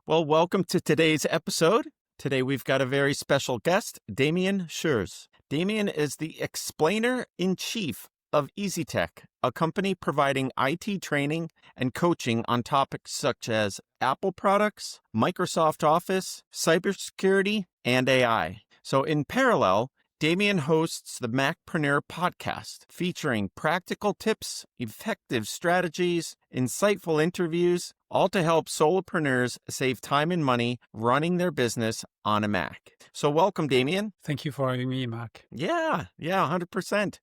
Well, welcome to today's episode. Today we've got a very special guest, Damien Schreurs. Damien is the explainer-in-chief of EasyTech, a company providing IT training and coaching on topics such as Apple products, Microsoft Office, cybersecurity, and AI. So in parallel, Damien hosts the Macpreneur podcast, featuring practical tips, effective strategies, insightful interviews, all to help solopreneurs save time and money running their business on a Mac. So welcome, Damien. Thank you for having me, Mark. Yeah, 100%.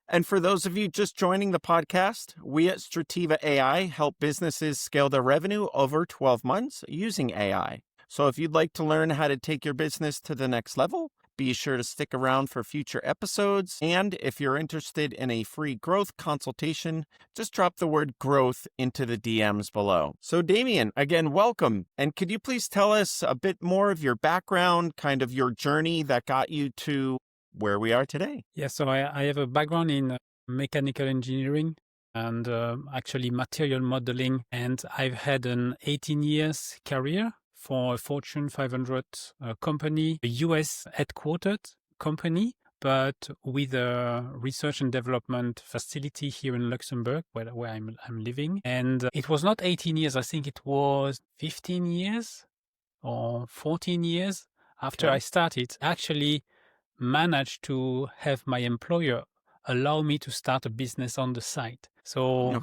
And for those of you just joining the podcast, we at Strativa AI help businesses scale their revenue over 12 months using AI. So if you'd like to learn how to take your business to the next level, be sure to stick around for future episodes. And if you're interested in a free growth consultation, just drop the word growth into the DMs below. So Damien, again, welcome. And could you please tell us a bit more of your background, kind of your journey that got you to where we are today? Yeah, so I have a background in mechanical engineering and actually material modeling. And I've had an 18 years career for a Fortune 500 company, a US headquartered company, but with a research and development facility here in Luxembourg, where I'm living. And it was not 18 years, I think it was 15 years or 14 years after I started. Actually managed to have my employer allow me to start a business on the side. So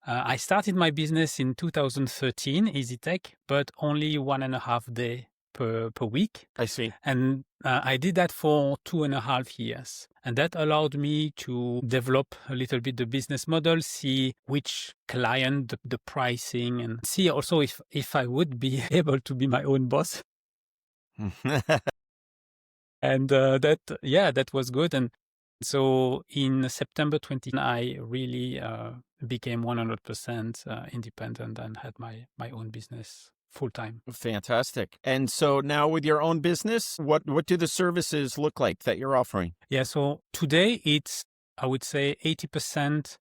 I started my business in 2013, EasyTech, but only 1.5 days per week. I see. And I did that for 2.5 years. And that allowed me to develop a little bit the business model, see which client, the pricing, and see also if I would be able to be my own boss. And that was good. And so in September 20, I really became 100% independent and had my own business full time. Fantastic. And so now with your own business, what do the services look like that you're offering? Yeah, so today it's, I would say, 80%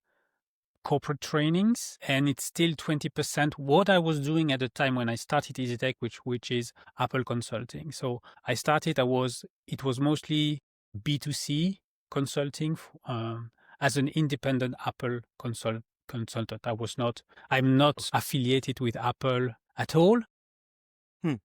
corporate trainings, and it's still 20% what I was doing at the time when I started EasyTech, which is Apple consulting. So I started, it was mostly B2C consulting as an independent Apple consultant. I'm not affiliated with Apple at all. Even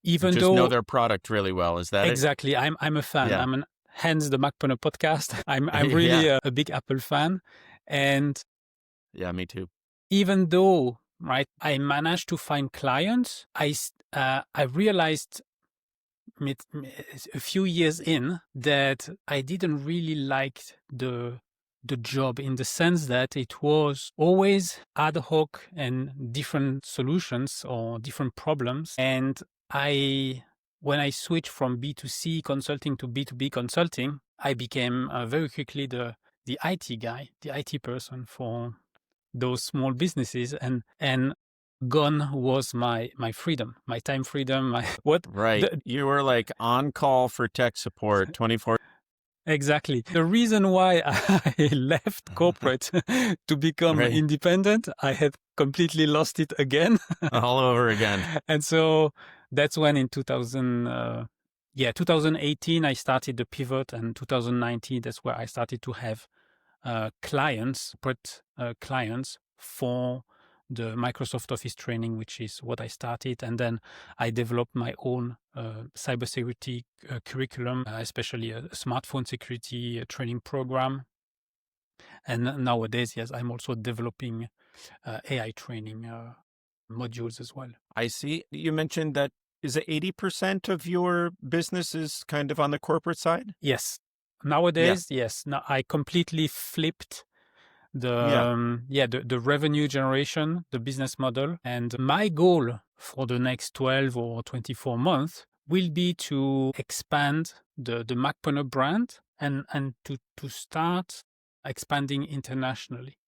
you just know their product really well, is that exactly? I'm a fan. Yeah. Hence the Macpreneur podcast. I'm really a big Apple fan. And yeah, me too. Even though, I managed to find clients, I realized a few years in that I didn't really like the job, in the sense that it was always ad hoc and different solutions or different problems. And when I switched from B2C consulting to B2B consulting, I became very quickly the IT guy, the IT person for those small businesses, and gone was my freedom, my time freedom, you were like on call for tech support 24. Exactly. The reason why I left corporate to become independent, I had completely lost it again. All over again. And so that's when in 2018, I started the pivot, and 2019, that's where I started to have clients for the Microsoft Office training, which is what I started. And then I developed my own cybersecurity curriculum, especially a smartphone security training program. And nowadays, yes, I'm also developing AI training modules as well. I see. You mentioned that, is it 80% of your business is kind of on the corporate side? Yes. Nowadays, yes. Now I completely flipped the revenue generation, the business model. And my goal for the next 12 or 24 months will be to expand the Macpreneur brand and to start expanding internationally.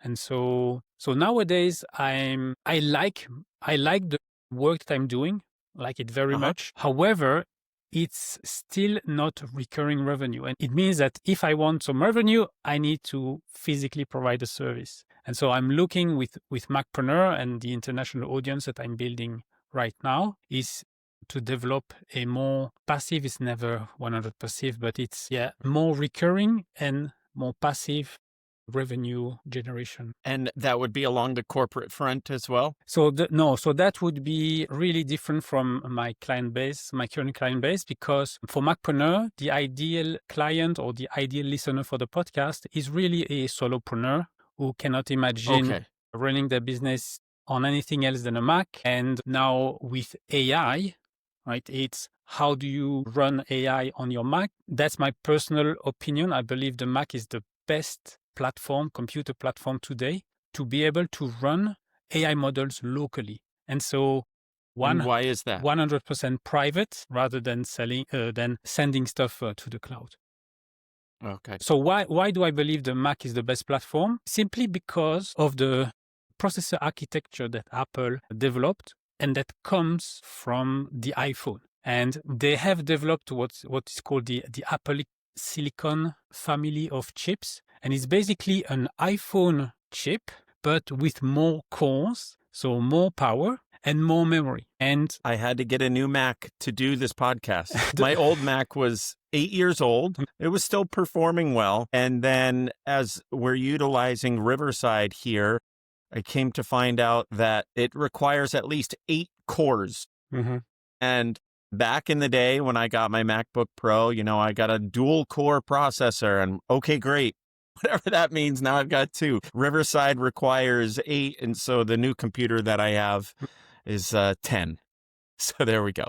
And so nowadays I like the work that I'm doing, like it very much. However, it's still not recurring revenue. And it means that if I want some revenue, I need to physically provide a service. And so I'm looking with Macpreneur, and the international audience that I'm building right now is to develop a more passive, it's never 100 passive, but it's more recurring and more passive revenue generation. And that would be along the corporate front as well? So that would be really different from my client base, my current client base, because for Macpreneur, the ideal client or the ideal listener for the podcast is really a solopreneur who cannot imagine running their business on anything else than a Mac. And now with AI, right, it's how do you run AI on your Mac? That's my personal opinion. I believe the Mac is the best computer platform today to be able to run AI models locally. And so why is that? 100% private rather than sending stuff to the cloud. Okay. So why do I believe the Mac is the best platform? Simply because of the processor architecture that Apple developed and that comes from the iPhone. And they have developed what is called the Apple Silicon family of chips. And it's basically an iPhone chip, but with more cores, so more power and more memory. And I had to get a new Mac to do this podcast. My old Mac was 8 years old. It was still performing well. And then as we're utilizing Riverside here, I came to find out that it requires at least 8 cores. Mm-hmm. And back in the day when I got my MacBook Pro, I got a dual core processor and okay, great. Whatever that means, now I've got 2. Riverside requires 8. And so the new computer that I have is 10. So there we go.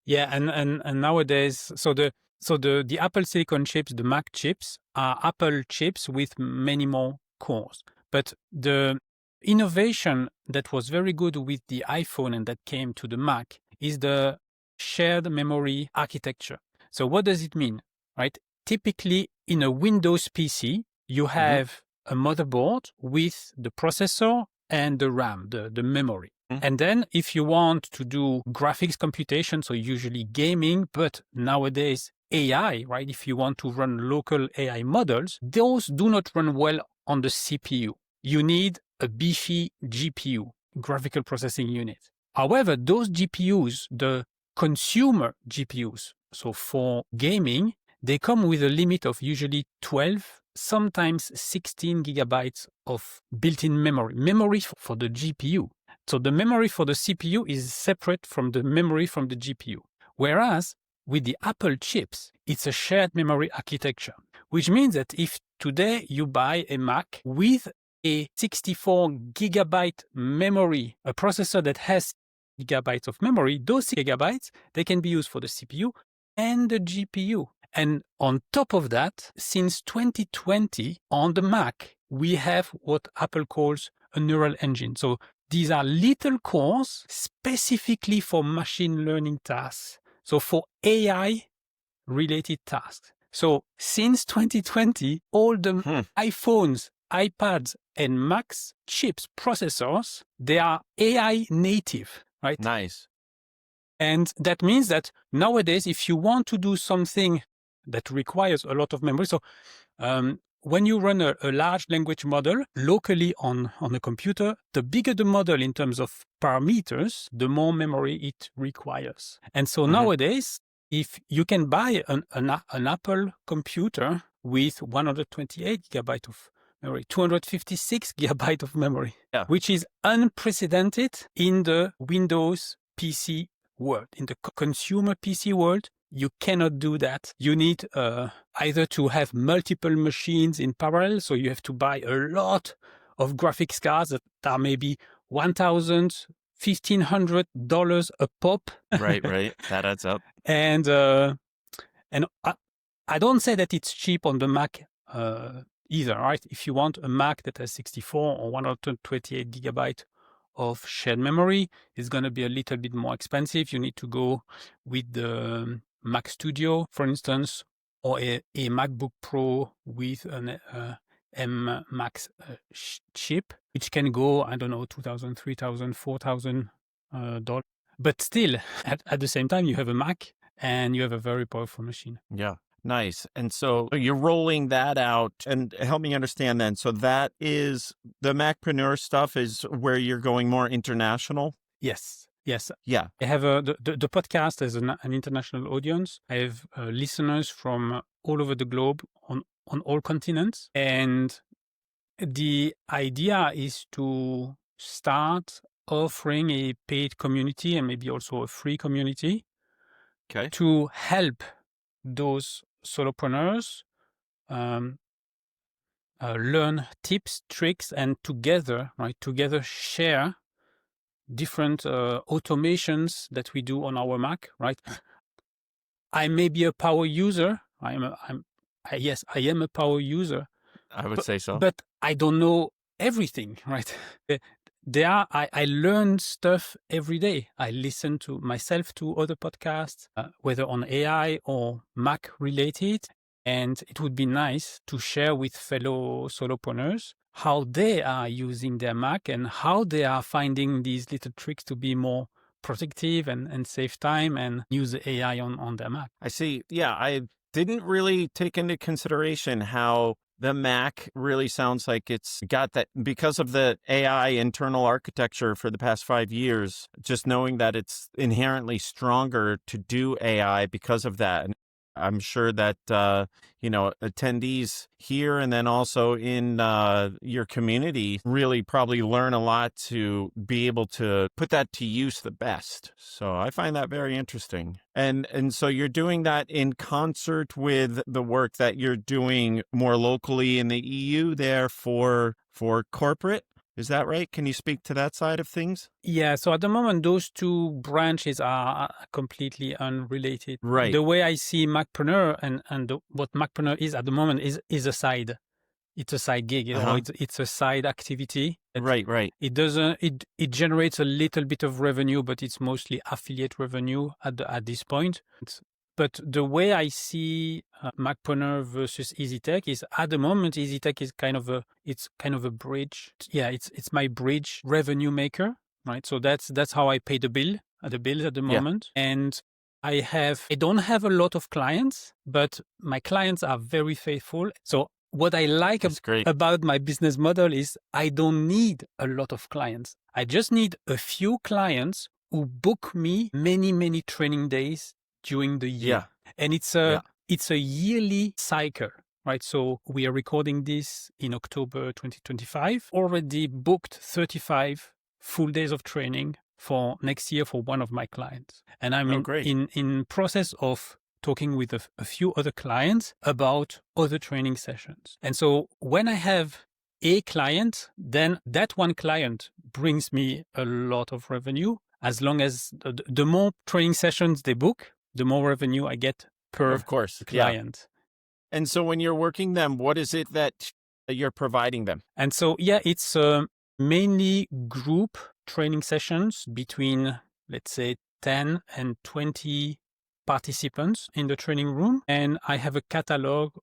Yeah. And nowadays, so the Apple Silicon chips, the Mac chips are Apple chips with many more cores. But the innovation that was very good with the iPhone and that came to the Mac is the shared memory architecture. So what does it mean, right? Typically in a Windows PC, you have a motherboard with the processor and the RAM, the memory. And then if you want to do graphics computation, so usually gaming, but nowadays AI, right? If you want to run local AI models, those do not run well on the CPU. You need a beefy GPU, graphical processing unit. However, those GPUs, the consumer GPUs, so for gaming, they come with a limit of usually 12, sometimes 16 gigabytes of built-in memory for the GPU. So the memory for the CPU is separate from the memory from the GPU. Whereas with the Apple chips, it's a shared memory architecture, which means that if today you buy a Mac with a 64 gigabyte memory, a processor that has gigabytes of memory, those gigabytes, they can be used for the CPU and the GPU. And on top of that, since 2020, on the Mac, we have what Apple calls a neural engine. So these are little cores specifically for machine learning tasks. So for AI-related tasks. So since 2020, all the iPhones, iPads, and Macs chips processors, they are AI native, right? Nice. And that means that nowadays, if you want to do something that requires a lot of memory, so when you run a large language model locally on a computer, the bigger the model in terms of parameters, the more memory it requires. And so nowadays, if you can buy an Apple computer with 128 gigabytes of memory, 256 gigabytes of memory, which is unprecedented in the Windows PC world. In the consumer PC world, you cannot do that. You need either to have multiple machines in parallel, so you have to buy a lot of graphics cards that are maybe $1,000, $1,500 a pop. Right. That adds up. And I don't say that it's cheap on the Mac either, right? If you want a Mac that has 64 or 128 gigabytes of shared memory, it's going to be a little bit more expensive. You need to go with the Mac Studio, for instance, or a MacBook Pro with an M-Max chip, which can go, I don't know, $2,000, $3,000, $4,000. But still, at the same time, you have a Mac and you have a very powerful machine. Yeah. Nice. And so you're rolling that out, and help me understand then. So that is the Macpreneur stuff is where you're going more international? Yes. Yes. Yeah. I have the podcast has an international audience. I have listeners from all over the globe on all continents. And the idea is to start offering a paid community and maybe also a free community Okay. to help those solopreneurs learn tips, tricks, and together share different automations that we do on our Mac, right? I may be a power user. Yes, I am a power user. I would say so. But I don't know everything, right? I learn stuff every day. I listen to myself to other podcasts, whether on AI or Mac related. And it would be nice to share with fellow solopreneurs how they are using their Mac and how they are finding these little tricks to be more productive and save time and use the AI on their Mac. I see. Yeah, I didn't really take into consideration how the Mac really sounds like it's got that because of the AI internal architecture for the past 5 years, just knowing that it's inherently stronger to do AI because of that. And I'm sure that, attendees here and then also in your community really probably learn a lot to be able to put that to use the best. So I find that very interesting. And so you're doing that in concert with the work that you're doing more locally in the EU there for corporate. Is that right? Can you speak to that side of things? Yeah, so at the moment, those two branches are completely unrelated. Right. The way I see Macpreneur and what Macpreneur is at the moment is a side. It's a side gig, it's a side activity. Right. It doesn't. It generates a little bit of revenue, but it's mostly affiliate revenue at this point. But the way I see Macpreneur versus EasyTech is at the moment EasyTech is kind of a bridge. Yeah, it's my bridge revenue maker, right? So that's how I pay the bills at the moment. And I don't have a lot of clients, but my clients are very faithful. So what I like about my business model is I don't need a lot of clients. I just need a few clients who book me many training days during the year. And it's a yearly cycle, right? So we are recording this in October 2025, already booked 35 full days of training for next year for one of my clients. And I'm in process of talking with a few other clients about other training sessions. And so when I have a client, then that one client brings me a lot of revenue. As long as the more training sessions they book, the more revenue I get per client. Yeah. And so when you're working them, what is it that you're providing them? And so, it's mainly group training sessions between, let's say, 10 and 20 participants in the training room. And I have a catalog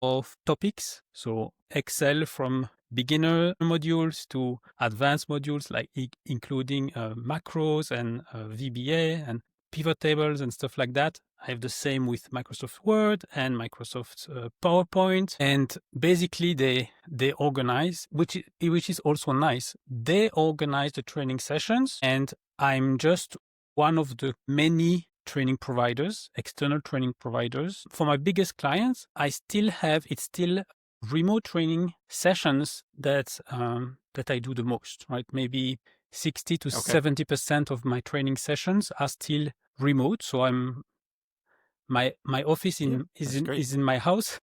of topics. So Excel from beginner modules to advanced modules, like including macros and VBA and pivot tables and stuff like that. I have the same with Microsoft Word and Microsoft PowerPoint. And basically they organize, which is also nice. They organize the training sessions, and I'm just one of the many training providers, external training providers. For my biggest clients, it's still remote training sessions that I do the most, right? Maybe 60 to 70% of my training sessions are still remote. So my office is in my house.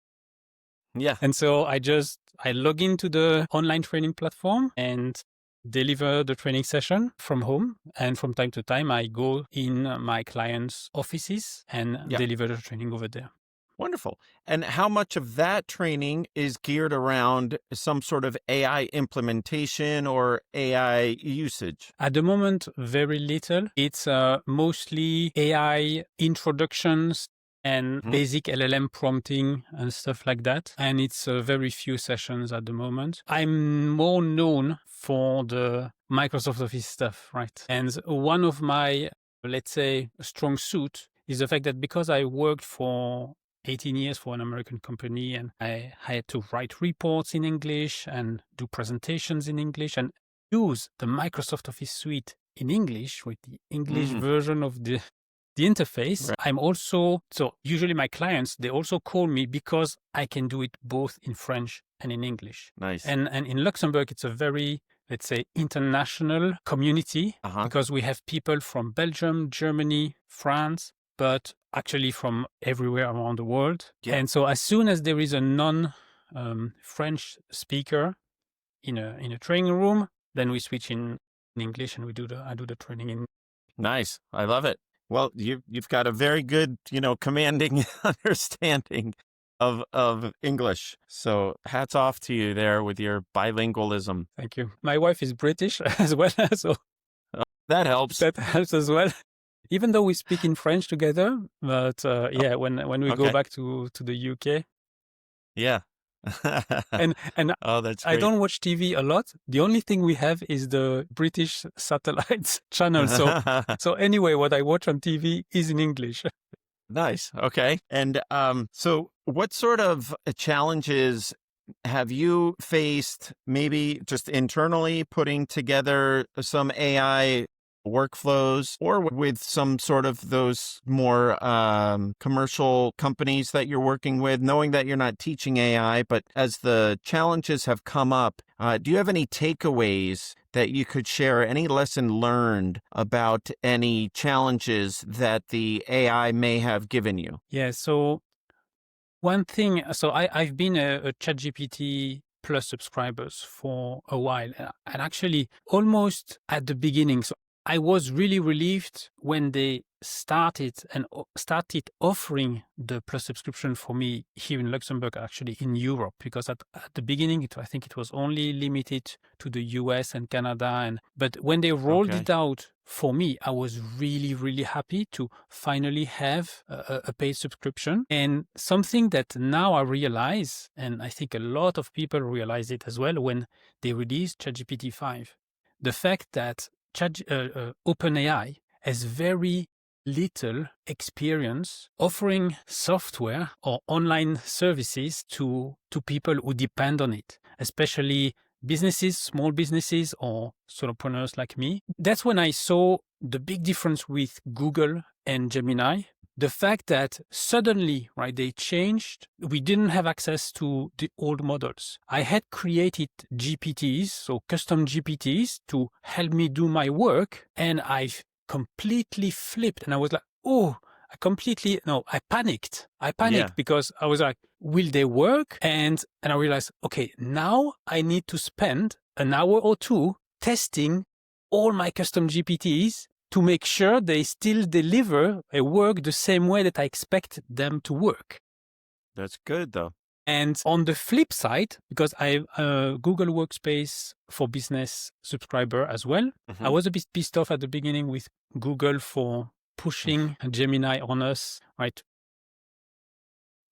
Yeah. And so I log into the online training platform and deliver the training session from home. And from time to time, I go in my clients' offices and deliver the training over there. Wonderful. And how much of that training is geared around some sort of AI implementation or AI usage? At the moment, very little. It's mostly AI introductions and basic LLM prompting and stuff like that. And it's very few sessions at the moment. I'm more known for the Microsoft Office stuff, right? And one of my, let's say, strong suit is the fact that because I worked for 18 years for an American company, and I had to write reports in English and do presentations in English and use the Microsoft Office suite in English with the English version of the interface. Right. I'm also, so usually my clients, they also call me because I can do it both in French and in English. Nice. And in Luxembourg, it's a very, let's say, international community because we have people from Belgium, Germany, France, but actually from everywhere around the world. Yeah. And so as soon as there is a non-French speaker in a training room, then we switch in English and I do the training in. Nice. I love it. Well, you've got a very good, commanding understanding of English. So hats off to you there with your bilingualism. Thank you. My wife is British as well, so that helps. That helps as well. Even though we speak in French together, but when we go back to the UK. Yeah. and oh, that's great. I don't watch TV a lot. The only thing we have is the British satellite channel. So anyway, what I watch on TV is in English. Nice. Okay. And so what sort of challenges have you faced, maybe just internally putting together some AI workflows, or with some sort of those more commercial companies that you're working with, knowing that you're not teaching AI, but as the challenges have come up, do you have any takeaways that you could share, any lesson learned about any challenges that the AI may have given you? Yeah, so one thing, so I've been a ChatGPT Plus subscribers for a while, and actually almost at the beginning. So I was really relieved when they started offering the Plus subscription for me here in Luxembourg, actually in Europe, because at the beginning, I think it was only limited to the US and Canada. But when they rolled it out for me, I was really, really happy to finally have a paid subscription. And something that now I realize, and I think a lot of people realize it as well when they released ChatGPT 5, the fact that OpenAI has very little experience offering software or online services to people who depend on it, especially businesses, small businesses, or solopreneurs like me. That's when I saw the big difference with Google and Gemini. The fact that suddenly, right, they changed, we didn't have access to the old models. I had created GPTs, so custom GPTs, to help me do my work, and I've completely flipped. And I was like, I panicked. Because I was like, will they work? And I realized, okay, now I need to spend an hour or two testing all my custom GPTs to make sure they still deliver a work the same way that I expect them to work. That's good, though. And on the flip side, because I'm a Google Workspace for Business subscriber as well, I was a bit pissed off at the beginning with Google for pushing Gemini on us, right?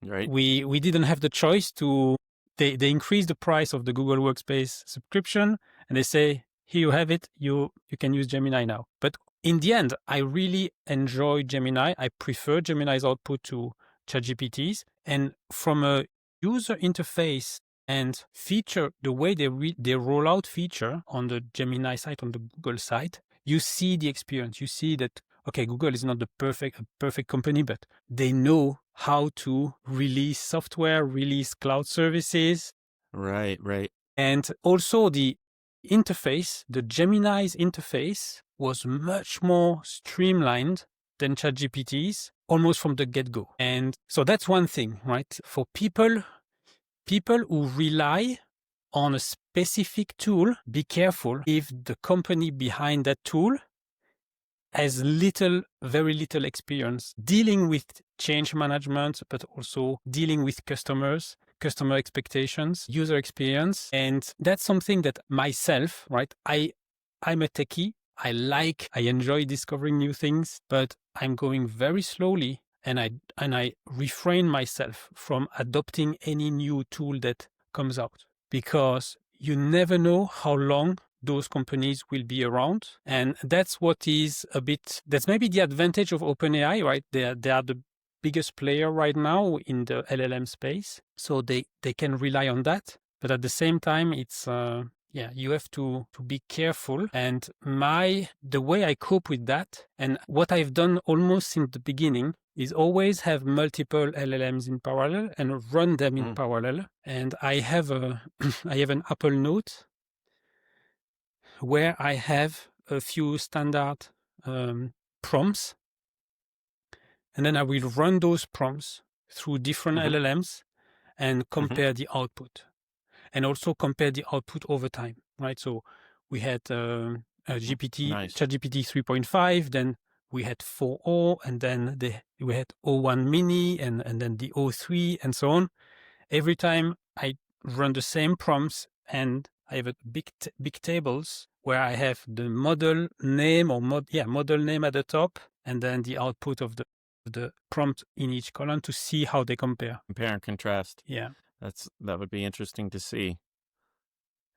Right. We didn't have the choice to, they increased the price of the Google Workspace subscription, and they say, here you have it, you can use Gemini now. But in the end, I really enjoy Gemini. I prefer Gemini's output to ChatGPT's. And from a user interface and feature, the way they roll out feature on the Gemini site, on the Google site, you see the experience. You see that, okay, Google is not the perfect company, but they know how to release software, release cloud services. Right. And also the interface, the Gemini's interface was much more streamlined than ChatGPT's, almost from the get-go. And so that's one thing, right? For people who rely on a specific tool, be careful if the company behind that tool has very little experience dealing with change management, but also dealing with customer expectations, user experience. And that's something that myself, right? I'm a techie. I enjoy discovering new things, but I'm going very slowly, and I refrain myself from adopting any new tool that comes out, because you never know how long those companies will be around. And that's what is that's maybe the advantage of OpenAI, right? They are the biggest player right now in the LLM space. So they can rely on that. But at the same time, it's you have to be careful. And the way I cope with that, and what I've done almost since the beginning, is always have multiple LLMs in parallel and run them in parallel. And I have an Apple Note where I have a few standard prompts, and then I will run those prompts through different LLMs and compare the output, and also compare the output over time, right? So we had ChatGPT 3.5, then we had 4.0, and then we had O1 mini, and then the O3, and so on. Every time I run the same prompts, and I have a big tables where I have the model name model name at the top, and then the output of the prompt in each column to see how they compare. Compare and contrast. Yeah. That would be interesting to see.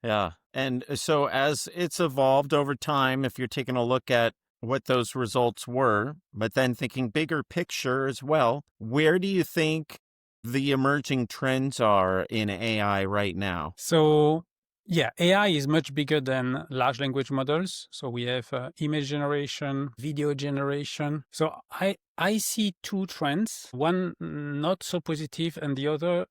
Yeah. And so as it's evolved over time, if you're taking a look at what those results were, but then thinking bigger picture as well, where do you think the emerging trends are in AI right now? So yeah, AI is much bigger than large language models. So we have image generation, video generation. So I see two trends, one not so positive and the other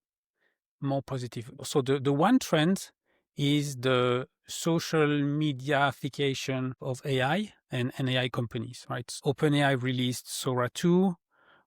more positive. So the one trend is the social mediaification of AI and AI companies, right? OpenAI released Sora 2,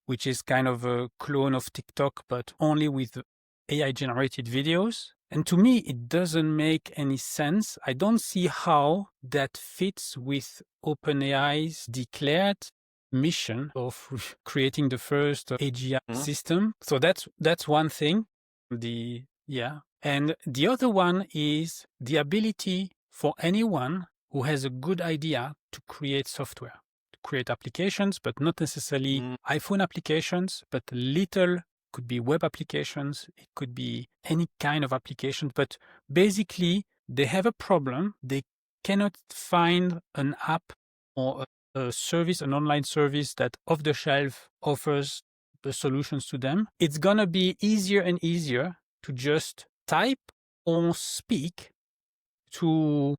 which is kind of a clone of TikTok, but only with AI-generated videos. And to me, it doesn't make any sense. I don't see how that fits with OpenAI's declared mission of creating the first AGI system. So that's one thing. And the other one is the ability for anyone who has a good idea to create software, to create applications, but not necessarily iPhone applications, but could be web applications. It could be any kind of application, but basically they have a problem. They cannot find an app or a service, an online service that off the shelf offers the solutions to them. It's going to be easier and easier to just type or speak to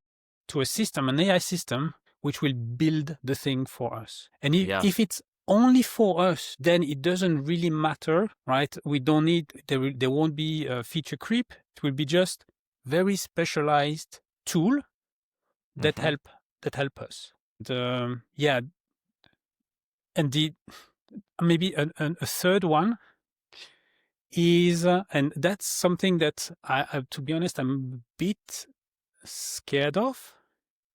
a system, an AI system, which will build the thing for us. And if it's only for us, then it doesn't really matter, right? We don't need, there won't be a feature creep. It will be just very specialized tool that help us. And maybe a third one is, and that's something that I, to be honest, I'm a bit scared of,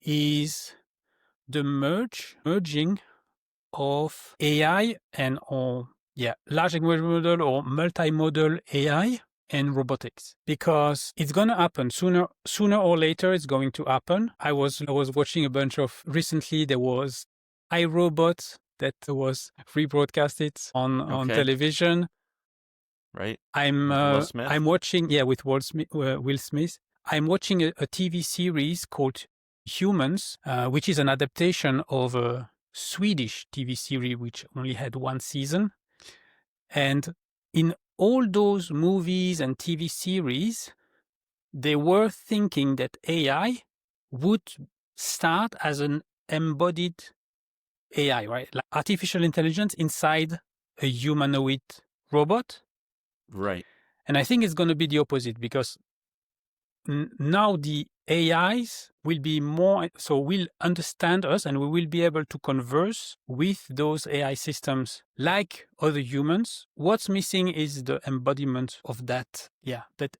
is the merging of AI and large language model or multimodal AI and robotics, because it's going to happen sooner or later. It's going to happen. I was watching a bunch of, recently there was iRobot that was rebroadcasted on television. Right. I'm watching with Will Smith. I'm watching a TV series called Humans, which is an adaptation of a Swedish TV series which only had one season. And in all those movies and TV series, they were thinking that AI would start as an embodied AI, right? Like artificial intelligence inside a humanoid robot. Right. And I think it's going to be the opposite, because now the AIs will be will understand us, and we will be able to converse with those AI systems like other humans. What's missing is the embodiment of that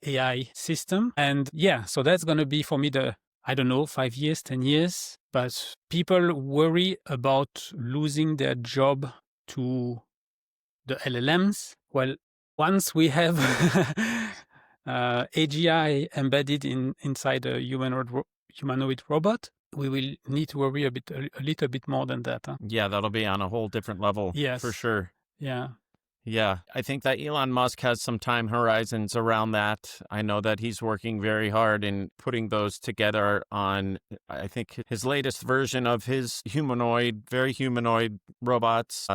AI system. And so that's going to be for me 5 years, 10 years. But people worry about losing their job to the LLMs. Well, once we have AGI embedded inside a humanoid robot, we will need to worry a little bit more than that. Yeah, that'll be on a whole different level. Yes. For sure. Yeah. Yeah, I think that Elon Musk has some time horizons around that. I know that he's working very hard in putting those together on, I think, his latest version of his very humanoid robots.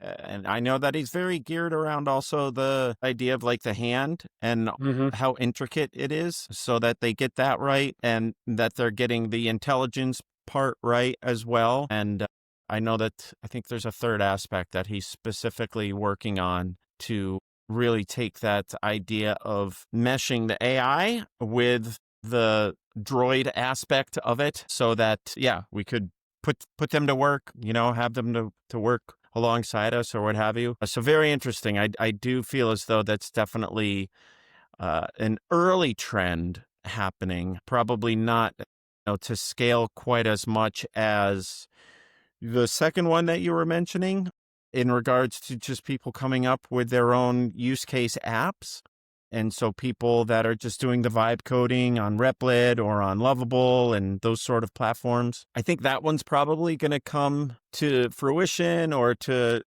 And I know that he's very geared around also the idea of like the hand and how intricate it is so that they get that right and that they're getting the intelligence part right as well. And I know that I think there's a third aspect that he's specifically working on to really take that idea of meshing the AI with the droid aspect of it so that, yeah, we could put them to work, have them to work alongside us or what have you. So very interesting. I do feel as though that's definitely an early trend happening, probably not to scale quite as much as the second one that you were mentioning in regards to just people coming up with their own use case apps. And so people that are just doing the vibe coding on Replit or on Lovable and those sort of platforms, I think that one's probably going to come to fruition or to,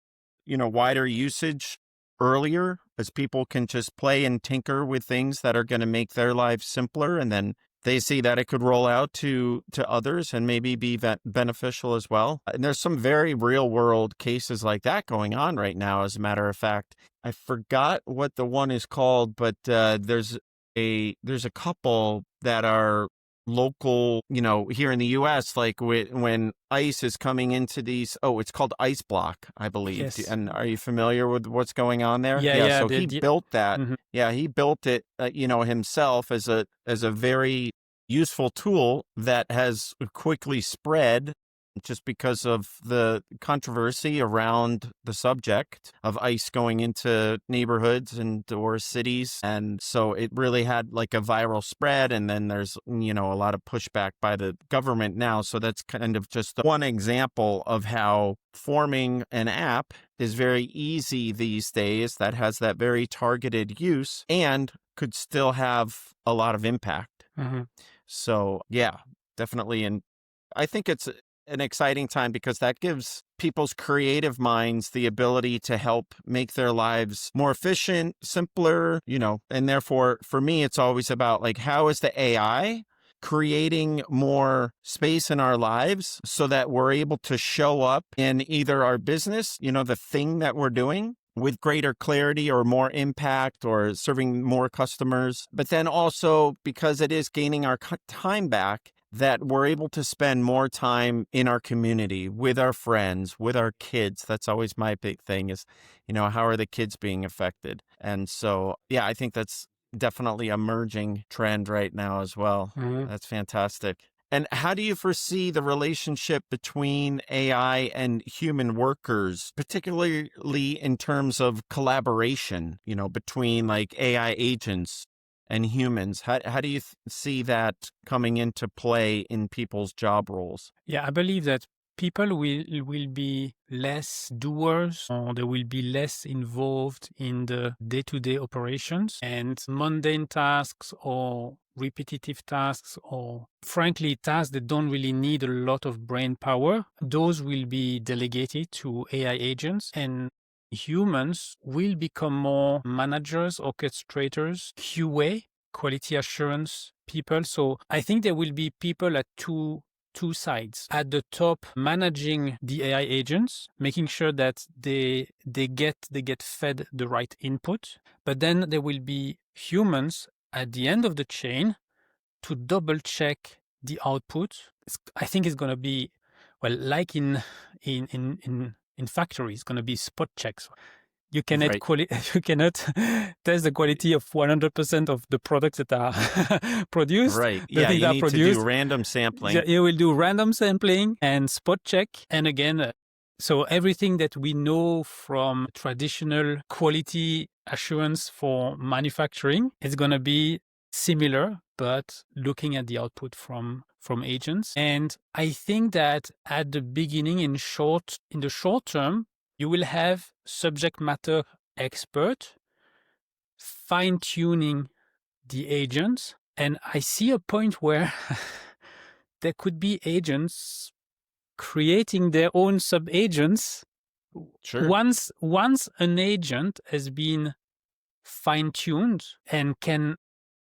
wider usage earlier as people can just play and tinker with things that are going to make their lives simpler. And then they see that it could roll out to others and maybe be beneficial as well. And there's some very real world cases like that going on right now. As a matter of fact, I forgot what the one is called, but there's a couple that are local, here in the US, like when ice is coming into these, it's called Ice Block, I believe. Yes. And are you familiar with what's going on there? Yeah. So he built that. Yeah, he built it, himself as a very useful tool that has quickly spread just because of the controversy around the subject of ice going into neighborhoods and or cities. And so it really had like a viral spread. And then there's, a lot of pushback by the government now. So that's kind of just one example of how forming an app is very easy these days that has that very targeted use and could still have a lot of impact. So yeah, definitely. And I think it's an exciting time because that gives people's creative minds the ability to help make their lives more efficient, simpler, and therefore for me, it's always about like, how is the AI creating more space in our lives so that we're able to show up in either our business, the thing that we're doing with greater clarity or more impact or serving more customers. But then also because it is gaining our time back, that we're able to spend more time in our community with our friends, with our kids. That's always my big thing is, how are the kids being affected? And so, yeah, I think that's definitely a emerging trend right now as well. That's fantastic. And how do you foresee the relationship between AI and human workers, particularly in terms of collaboration, between like AI agents and humans? How do you see that coming into play in people's job roles? Yeah, I believe that people will be less doers, or they will be less involved in the day-to-day operations, and mundane tasks or repetitive tasks, or frankly tasks that don't really need a lot of brain power, those will be delegated to AI agents, and humans will become more managers, orchestrators, QA, quality assurance people. So I think there will be people at two sides. At the top, managing the AI agents, making sure that they get fed the right input. But then there will be humans at the end of the chain to double check the output. I think it's going to be, well, like in factories, it's going to be spot checks. You cannot you cannot test the quality of 100% of the products that are produced. Right. Yeah, you need to do random sampling. You will do random sampling and spot check. And again, so everything that we know from traditional quality assurance for manufacturing is going to be similar, but looking at the output from agents. And I think that at the beginning, in the short term, you will have subject matter expert fine-tuning the agents. And I see a point where there could be agents creating their own sub-agents. Sure. Once an agent has been fine-tuned and can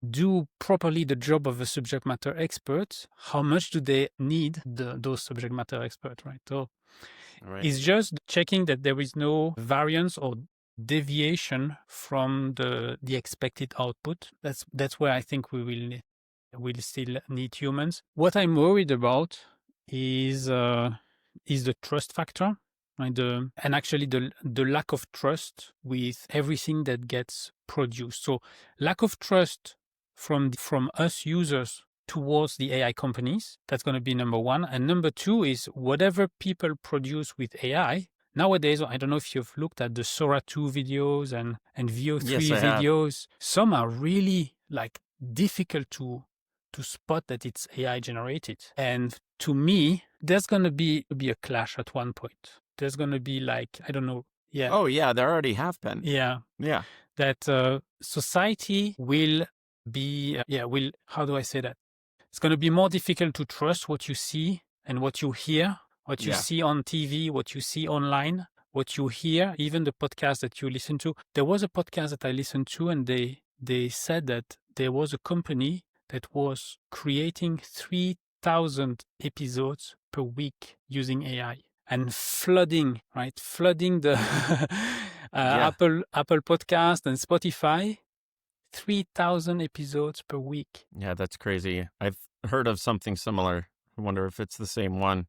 do properly the job of a subject matter expert, how much do they need those subject matter experts, right? So Right. It's just checking that there is no variance or deviation from the expected output. That's where I think we'll still need humans. What I'm worried about is the trust factor, right? And actually the lack of trust with everything that gets produced. So lack of trust from us users towards the AI companies. That's going to be number one. And number two is whatever people produce with AI. Nowadays, I don't know if you've looked at the Sora 2 videos and VO3 Yes, I have. videos. Some are really like difficult to spot that it's AI generated. And to me, there's going to be a clash at one point. There's going to be like, I don't know. Yeah. Oh, yeah, there already have been. Yeah. Yeah. That society will be, how do I say that? It's going to be more difficult to trust what you see and what you hear, what you Yeah. see on TV, what you see online, what you hear, even the podcast that you listen to. There was a podcast that I listened to, and they said that there was a company that was creating 3,000 episodes per week using AI and flooding the Yeah. Apple Podcast and Spotify. 3,000 episodes per week. Yeah, that's crazy. I've heard of something similar. I wonder if it's the same one.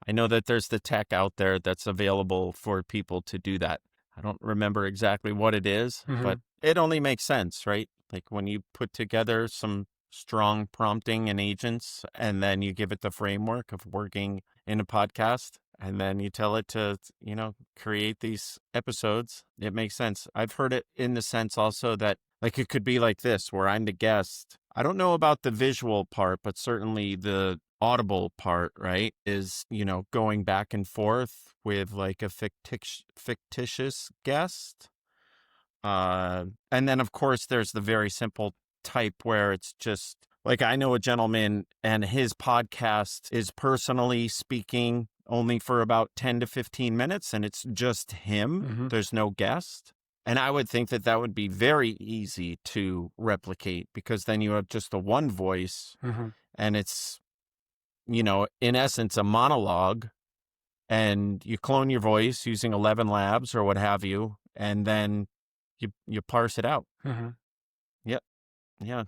I know that there's the tech out there that's available for people to do that. I don't remember exactly what it is, but it only makes sense, right? Like when you put together some strong prompting and agents, and then you give it the framework of working in a podcast, and then you tell it to, create these episodes, it makes sense. I've heard it in the sense also that like it could be like this, where I'm the guest. I don't know about the visual part, but certainly the audible part, right, is, going back and forth with like a fictitious guest. And then, of course, there's the very simple type where it's just like I know a gentleman and his podcast is personally speaking only for about 10 to 15 minutes and it's just him. There's no guest. And I would think that would be very easy to replicate because then you have just the one voice and it's, in essence, a monologue, and you clone your voice using 11 labs or what have you, and then you parse it out. Yep. Yeah.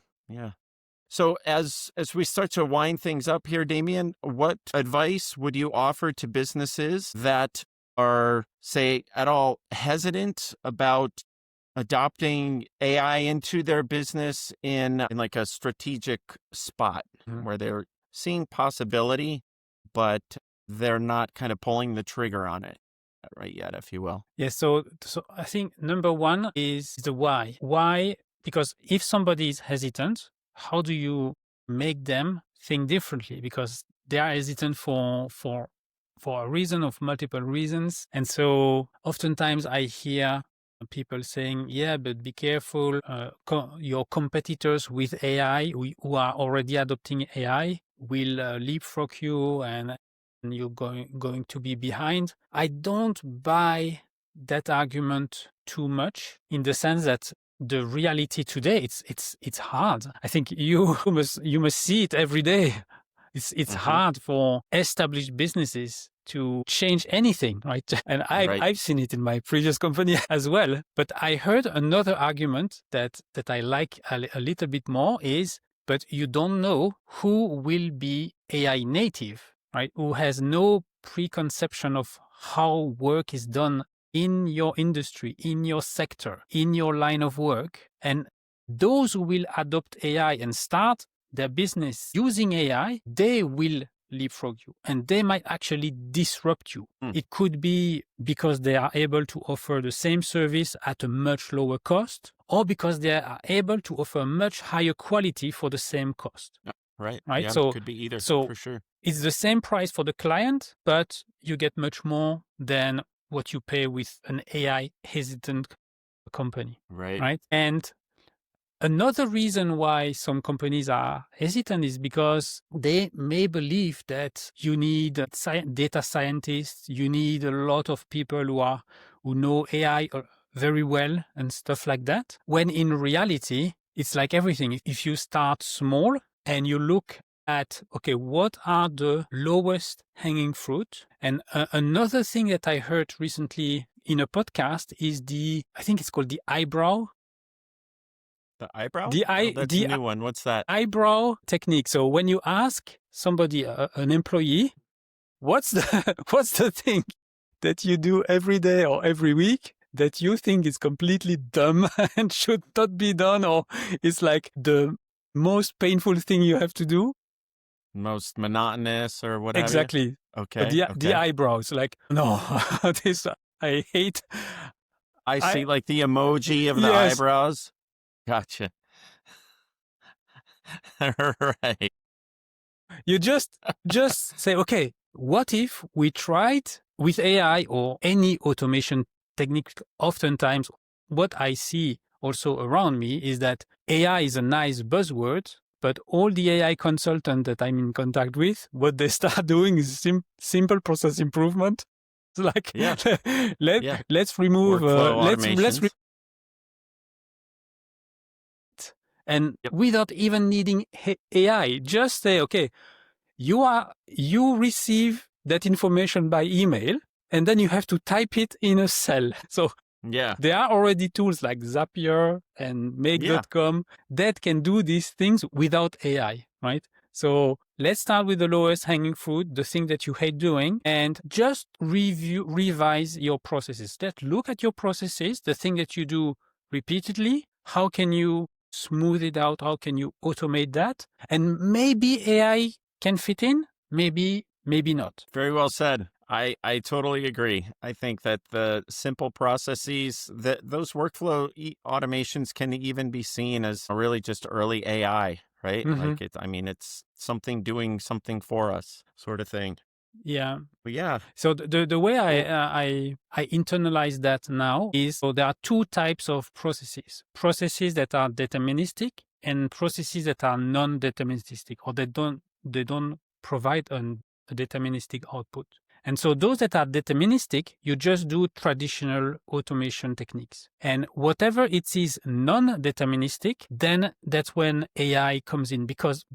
So as we start to wind things up here, Damien, what advice would you offer to businesses that are, say, at all hesitant about adopting AI into their business in like a strategic spot where they're seeing possibility, but they're not kind of pulling the trigger on it right yet, if you will? Yeah, so I think number one is the why. Why? Because if somebody is hesitant, how do you make them think differently? Because they are hesitant for a reason of multiple reasons. And so oftentimes I hear people saying, yeah, but be careful, your competitors with AI who are already adopting AI will leapfrog you and you're going to be behind. I don't buy that argument too much in the sense that the reality today, it's hard. I think you must see it every day. It's hard for established businesses to change anything, right? And I've seen it in my previous company as well. But I heard another argument that I like a little bit more is, but you don't know who will be AI native, right? Who has no preconception of how work is done in your industry, in your sector, in your line of work. And those who will adopt AI and start their business using AI, they will leapfrog you and they might actually disrupt you. It could be because they are able to offer the same service at a much lower cost, or because they are able to offer much higher quality for the same cost. Right. Right. Yeah, So it could be either, so for sure. It's the same price for the client, but you get much more than what you pay with an AI hesitant company. Right. And another reason why some companies are hesitant is because they may believe that you need data scientists, you need a lot of people who know AI very well and stuff like that. When in reality, it's like everything. If you start small and you look at, okay, what are the lowest hanging fruit? And another thing that I heard recently in a podcast is I think it's called the eyebrow. The eyebrow? That's The a new one. What's that? eyebrow technique. So when you ask somebody, an employee, what's the thing that you do every day or every week that you think is completely dumb and should not be done, or it's like the most painful thing you have to do? Most monotonous or what have you? Exactly. Okay. The eyebrows, like, no, this I hate. I see, like the emoji of the Yes. eyebrows. Gotcha. Right. You just say, okay, what if we tried with AI or any automation technique? Oftentimes, what I see also around me is that AI is a nice buzzword, but all the AI consultants that I'm in contact with, what they start doing is simple process improvement. It's like, let's remove, Workflow and without even needing AI, just say, okay, you receive that information by email, and then you have to type it in a cell. So there are already tools like Zapier and Make.com that can do these things without AI, right? So let's start with the lowest hanging fruit, the thing that you hate doing, and just revise your processes. Let's look at your processes, the thing that you do repeatedly. How can you smooth it out? How can you automate that? And maybe AI can fit in, maybe not. Very well said. I totally agree. I think that the simple processes, that those workflow automations can even be seen as really just early AI, right? Mm-hmm. Like it's something doing something for us, sort of thing. Yeah. But yeah. So the way I internalize that now is, so there are two types of processes: processes that are deterministic and processes that are non-deterministic, or they don't provide a deterministic output. And so those that are deterministic, you just do traditional automation techniques. And whatever it is non-deterministic, then that's when AI comes in, because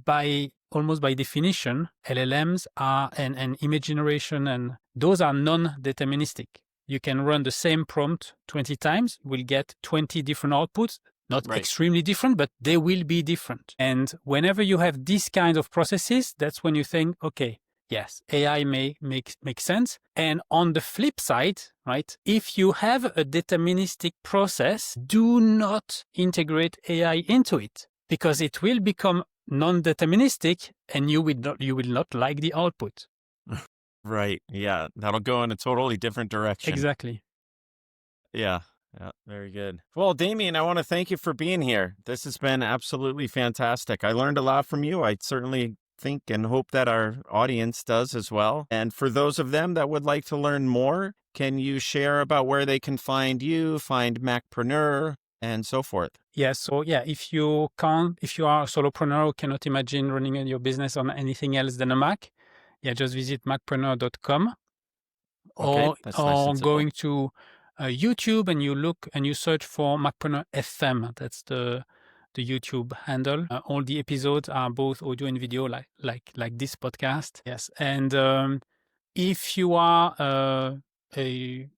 almost by definition, LLMs are and image generation, and those are non-deterministic. You can run the same prompt 20 times, you will get 20 different outputs, not extremely different, but they will be different. And whenever you have these kinds of processes, that's when you think, okay, yes, AI may make sense. And on the flip side, right, if you have a deterministic process, do not integrate AI into it, because it will become non-deterministic and you will not like the output. Right. Yeah. That'll go in a totally different direction. Exactly. Yeah. Yeah. Very good. Well, Damien, I want to thank you for being here. This has been absolutely fantastic. I learned a lot from you. I certainly think and hope that our audience does as well. And for those of them that would like to learn more, can you share about where they can find you, find Macpreneur, and so forth? Yes. So if you are a solopreneur who cannot imagine running your business on anything else than a Mac, just visit macpreneur.com, or nice going to YouTube, and you look and you search for Macpreneur FM. That's the YouTube handle. All the episodes are both audio and video, like this podcast. Yes. And if you are a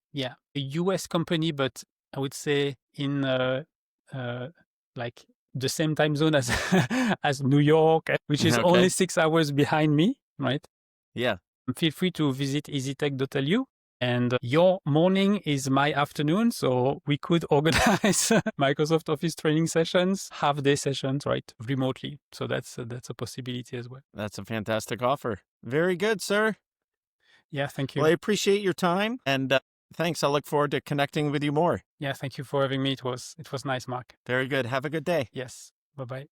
US company, but I would say in like the same time zone as as New York, which is only 6 hours behind me, right? Yeah. Feel free to visit easytech.lu. And your morning is my afternoon, so we could organize Microsoft Office training sessions, half-day sessions, right, remotely. So that's a possibility as well. That's a fantastic offer. Very good, sir. Yeah, thank you. Well, I appreciate your time, and thanks. I look forward to connecting with you more. Yeah, thank you for having me. It was nice, Mark. Very good. Have a good day. Yes. Bye-bye.